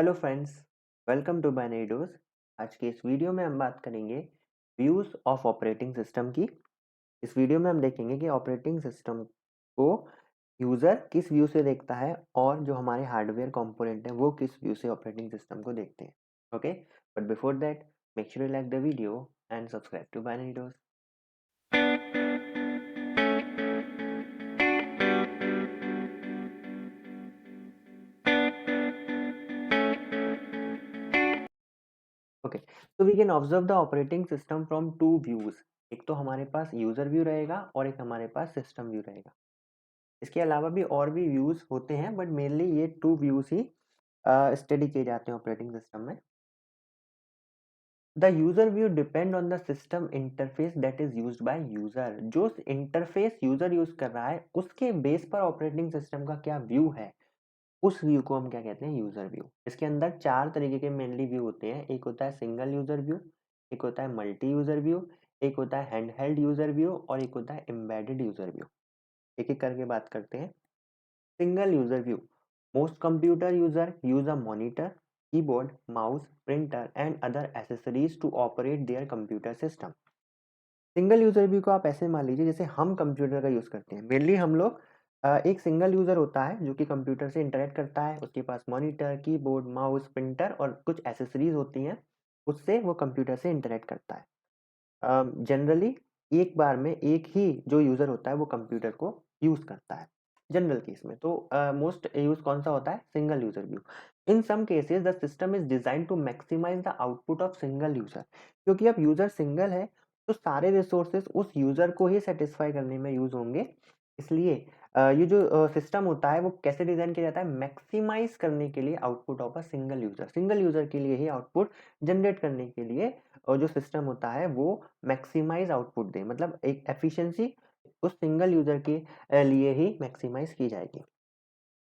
Hello friends, welcome to Binary. आज के इस वीडियो में हम बात करेंगे व्यूज ऑफ ऑपरेटिंग सिस्टम की। इस वीडियो में हम देखेंगे कि ऑपरेटिंग सिस्टम को यूजर किस व्यू से देखता है और जो हमारे हार्डवेयर कंपोनेंट है वो किस व्यू से ऑपरेटिंग सिस्टम को देखते हैं। Okay, but before that make sure you like the video and subscribe to Binary. Okay, so we can observe the operating system from two views। एक तो हमारे पास यूजर व्यू रहेगा और एक हमारे पास सिस्टम व्यू रहेगा। इसके अलावा भी और भी व्यूज होते हैं बट मेनली ये टू व्यूज ही स्टडी किए जाते हैं ऑपरेटिंग सिस्टम में। The user view depend on the system interface that is used by user. जो इंटरफेस यूजर यूज कर रहा है उसके बेस पर ऑपरेटिंग सिस्टम का क्या व्यू है, उस व्यू को हम क्या कहते हैं, यूजर व्यू। इसके अंदर चार तरीके के मेनली व्यू होते हैं। एक होता है सिंगल यूजर व्यू, एक होता है मल्टी यूजर व्यू, एक होता है हैंडहेल्ड यूजर व्यू और एक होता है एम्बेडेड यूजर व्यू। एक एक करके बात करते हैं। Single user view. Most computer user use a monitor, keyboard, mouse, printer and other accessories to operate their computer system. Single user view को आप ऐसे मान लीजिए जैसे हम कंप्यूटर का यूज करते हैं। मेनली हम लोग एक सिंगल यूजर होता है जो कि कंप्यूटर से इंटरेक्ट करता है। उसके पास मॉनिटर, कीबोर्ड, माउस, प्रिंटर और कुछ एसेसरीज होती हैं, उससे वो कंप्यूटर से इंटरेक्ट करता है। जनरली एक बार में एक ही जो यूजर होता है वो कंप्यूटर को यूज करता है जनरल केस में। तो मोस्ट यूज कौन सा होता है, single user view. In some cases the system is design to maximise the output of single user. क्योंकि अब यूजर सिंगल है तो सारे रिसोर्सेस उस यूजर को ही सेटिस्फाई करने में यूज होंगे। इसलिए ये जो सिस्टम होता है वो कैसे डिजाइन किया जाता है, मैक्सिमाइज करने के लिए output of a single user के लिए ही आउटपुट जनरेट करने के लिए। और जो सिस्टम होता है वो मैक्सिमाइज आउटपुट दे, मतलब एक एफिशिएंसी उस सिंगल यूजर के लिए ही मैक्सिमाइज की जाएगी।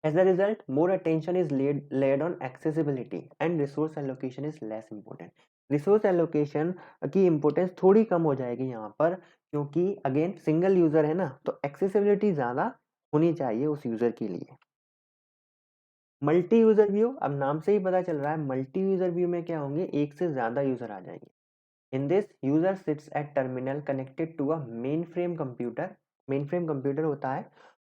As a result more attention is laid on accessibility and resource allocation is less important. Resource allocation की इंपॉर्टेंस थोड़ी कम हो जाएगी यहाँ पर, क्योंकि अगेन सिंगल यूजर है ना, तो एक्सेसिबिलिटी ज्यादा होनी चाहिए उस यूजर के लिए। मल्टी यूजर व्यू, अब नाम से ही पता चल रहा है मल्टी यूजर व्यू में क्या होंगे, एक से ज्यादा यूजर आ जाएंगे। In this, user sits at terminal connected to a mainframe computer। mainframe computer होता है,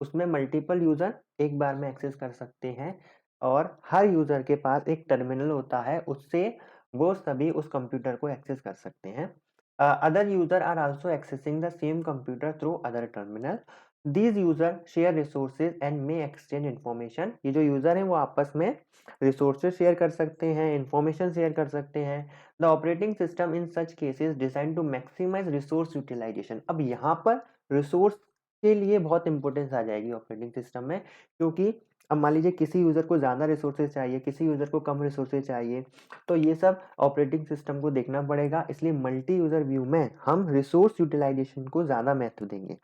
उसमें मल्टीपल यूजर एक बार में एक्सेस कर सकते हैं और हर यूजर के पास एक टर्मिनल होता है, उससे वो सभी उस कंप्यूटर को एक्सेस कर सकते हैं। Other user are also accessing the same computer through other terminal. These user share resources and may exchange information. ये जो यूजर हैं वो आपस में रिसोर्सेज शेयर कर सकते हैं, इंफॉर्मेशन शेयर कर सकते हैं। The operating system in such cases design to maximise resource utilisation. अब यहाँ पर रिसोर्स के लिए बहुत इंपॉर्टेंस आ जाएगी ऑपरेटिंग सिस्टम में, क्योंकि अब मान लीजिए किसी यूजर को ज्यादा रिसोर्सेज चाहिए, किसी यूजर को कम रिसोर्सेज चाहिए, तो ये सब ऑपरेटिंग सिस्टम को देखना पड़ेगा। इसलिए मल्टी यूजर व्यू में हम रिसोर्स यूटिलाइजेशन को ज्यादा महत्व देंगे।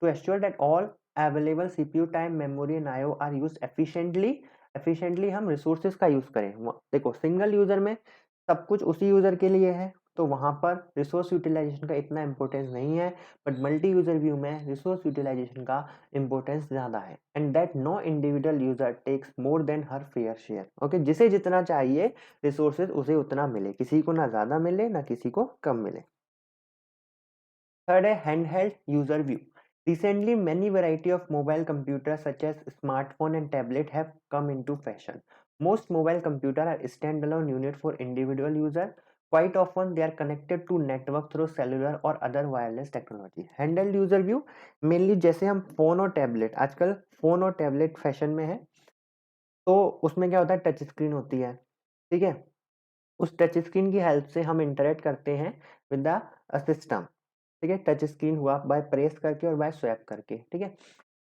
To assure that all available CPU time, memory and IO are used efficiently. Efficiently हम रिसोर्सेज का यूज करें। देखो सिंगल यूजर में सब कुछ उसी यूजर के लिए है, तो वहां पर रिसोर्स यूटिलाइजेशन का इतना इंपॉर्टेंस नहीं है। बट मल्टी यूजर व्यू में रिसोर्स यूटिलाइजेशन का इंपॉर्टेंस ज्यादा है। And that no individual user takes more than her fair share. Okay, जिसे जितना चाहिए रिसोर्सेज उसे उतना मिले, किसी को ना ज्यादा मिले ना किसी को कम मिले। थर्ड है handheld user view. Recently, many variety of mobile computers such as smartphone and tablet have come into fashion. Most mobile computers are standalone unit for individual user. Quite often, they are connected to network through cellular or other wireless technology. Handheld user view mainly जैसे हम phone और tablet, आजकल phone और tablet fashion में है, तो उसमें क्या होता है, टच स्क्रीन होती है। ठीक है, उस टच स्क्रीन की हेल्प से हम इंटरेक्ट करते हैं विद द सिस्टम। ठीक है, टच स्क्रीन हुआ बाय प्रेस करके और बाय स्वैप करके। ठीक है,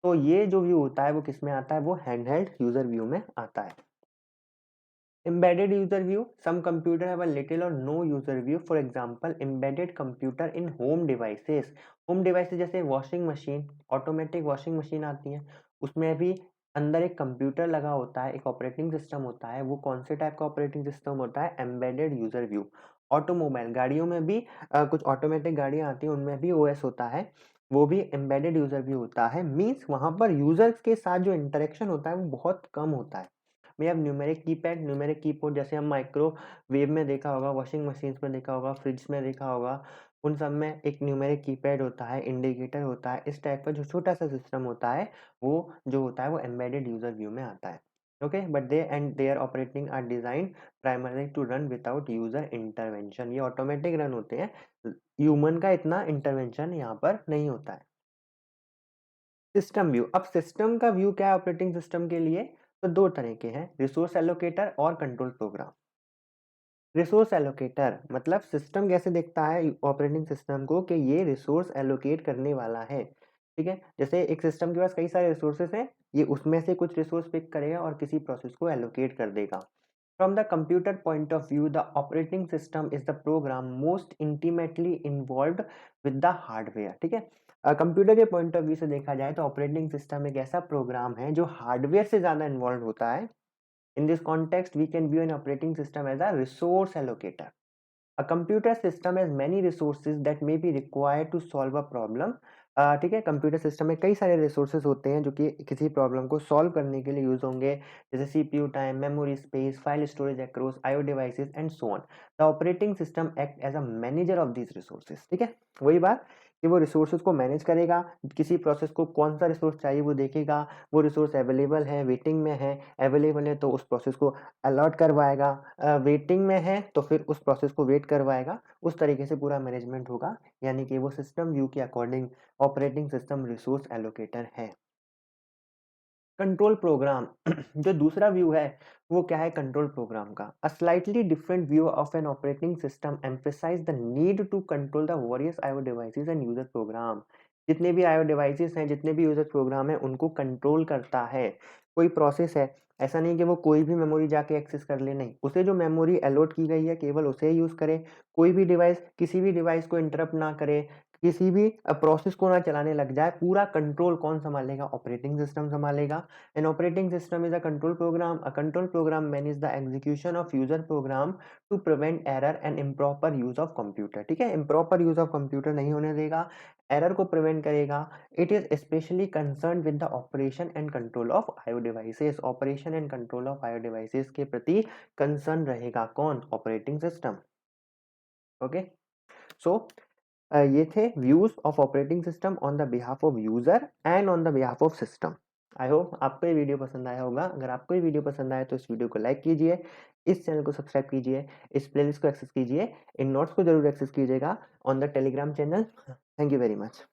तो ये जो व्यू होता है वो किस में आता है, वो हैंडहेल्ड यूजर व्यू में आता है। embedded user view, some computer have a little or no user view. For example, embedded computer in home devices। home devices जैसे washing machine, automatic washing machine आती है, उसमें भी अंदर एक कंप्यूटर लगा होता है, एक ऑपरेटिंग सिस्टम होता है। वो कौन से टाइप का ऑपरेटिंग सिस्टम होता है, एम्बेडेड यूजर व्यू। ऑटोमोबाइल गाड़ियों में भी कुछ ऑटोमेटिक गाड़ियां आती हैं, उनमें भी ओएस होता है, वो भी एम्बेडेड यूजर व्यू होता है। मीन्स वहां पर यूजर्स के साथ जो इंटरेक्शन होता है वो बहुत कम होता है। We have numeric keypad, numeric keyboard जैसे हम माइक्रोवेव में देखा होगा, वॉशिंग मशीन्स में देखा होगा, फ्रिज में देखा होगा, उन सब में एक न्यूमेरिक कीपैड होता है, इंडिकेटर होता है। इस टाइप का जो छोटा-सा सिस्टम होता है, वो जो होता है वो एम्बेडेड यूज़र व्यू में आता है। Okay, but they and their operating are designed primarily to run without user intervention. ये ऑटोमेटिक रन होते हैं, ह्यूमन का इतना इंटरवेंशन यहाँ पर नहीं होता है। सिस्टम व्यू, अब सिस्टम का व्यू क्या है ऑपरेटिंग सिस्टम के लिए? तो 2 तरह के हैं, रिसोर्स एलोकेटर और कंट्रोल प्रोग्राम। रिसोर्स एलोकेटर मतलब सिस्टम कैसे देखता है ऑपरेटिंग सिस्टम को कि ये रिसोर्स एलोकेट करने वाला है, ठीक है? जैसे एक सिस्टम के पास कई सारे रिसोर्सेस हैं, ये उसमें से कुछ रिसोर्स पिक करेगा और किसी प्रोसेस को एलोकेट कर देगा। From the computer point of view, the operating system is the program most intimately involved with the hardware, ठीक है? कंप्यूटर के पॉइंट ऑफ व्यू से देखा जाए तो ऑपरेटिंग सिस्टम एक ऐसा प्रोग्राम है जो हार्डवेयर से ज्यादा इन्वॉल्व होता है। In this context we can view an operating system as a resource allocator. A computer system has many resources that may be required to solve a problem। ठीक है, कंप्यूटर सिस्टम में कई सारे resources होते हैं जो कि किसी प्रॉब्लम को सॉल्व करने के लिए यूज होंगे, जैसे CPU time, memory space, file storage across IO devices and so on. The operating system act as a manager of these resources, ठीक है? वही बात कि वो रिसोर्सेज को मैनेज करेगा, किसी प्रोसेस को कौन सा रिसोर्स चाहिए वो देखेगा, वो रिसोर्स अवेलेबल है, वेटिंग में है, अवेलेबल है तो उस प्रोसेस को अलॉट करवाएगा, वेटिंग में है तो फिर उस प्रोसेस को वेट करवाएगा। उस तरीके से पूरा मैनेजमेंट होगा, यानी कि वो सिस्टम व्यू के according operating system resource allocator है। कंट्रोल प्रोग्राम जो दूसरा व्यू है वो क्या है कंट्रोल प्रोग्राम का? A slightly different view of an operating system emphasise the need to control the various IO devices and user program. जितने भी आईओ डिवाइसेस हैं, जितने भी यूजर प्रोग्राम है, उनको कंट्रोल करता है। कोई प्रोसेस है, ऐसा नहीं कि वो कोई भी मेमोरी जाके एक्सेस कर ले, नहीं, उसे जो मेमोरी अलॉट की गई है केवल उसे यूज करे। कोई भी डिवाइस किसी भी डिवाइस को इंटरप्ट ना करे, किसी भी प्रोसेस को ना चलाने लग जाए, पूरा कंट्रोल कौन संभालेगा? ऑपरेटिंग सिस्टम संभालेगा। An operating system is a control program. A control program manages the execution of user program to prevent error and improper use of computer। ठीक है, improper use of computer नहीं होने देगा, error को prevent करेगा। It is especially concerned with the operation and control of IO devices। operation and control of IO devices के प्रति concern रहेगा कौन? operating system। ओके, सो ये थे views of operating system on the behalf of user and on the behalf of system. I hope आपको ये video पसंद आया होगा। अगर आपको ये वीडियो पसंद आया तो इस वीडियो को लाइक कीजिए, इस चैनल को सब्सक्राइब कीजिए, इस प्लेलिस्ट को एक्सेस कीजिए, इन नोट्स को जरूर एक्सेस कीजिएगा on the Telegram channel. Thank you very much.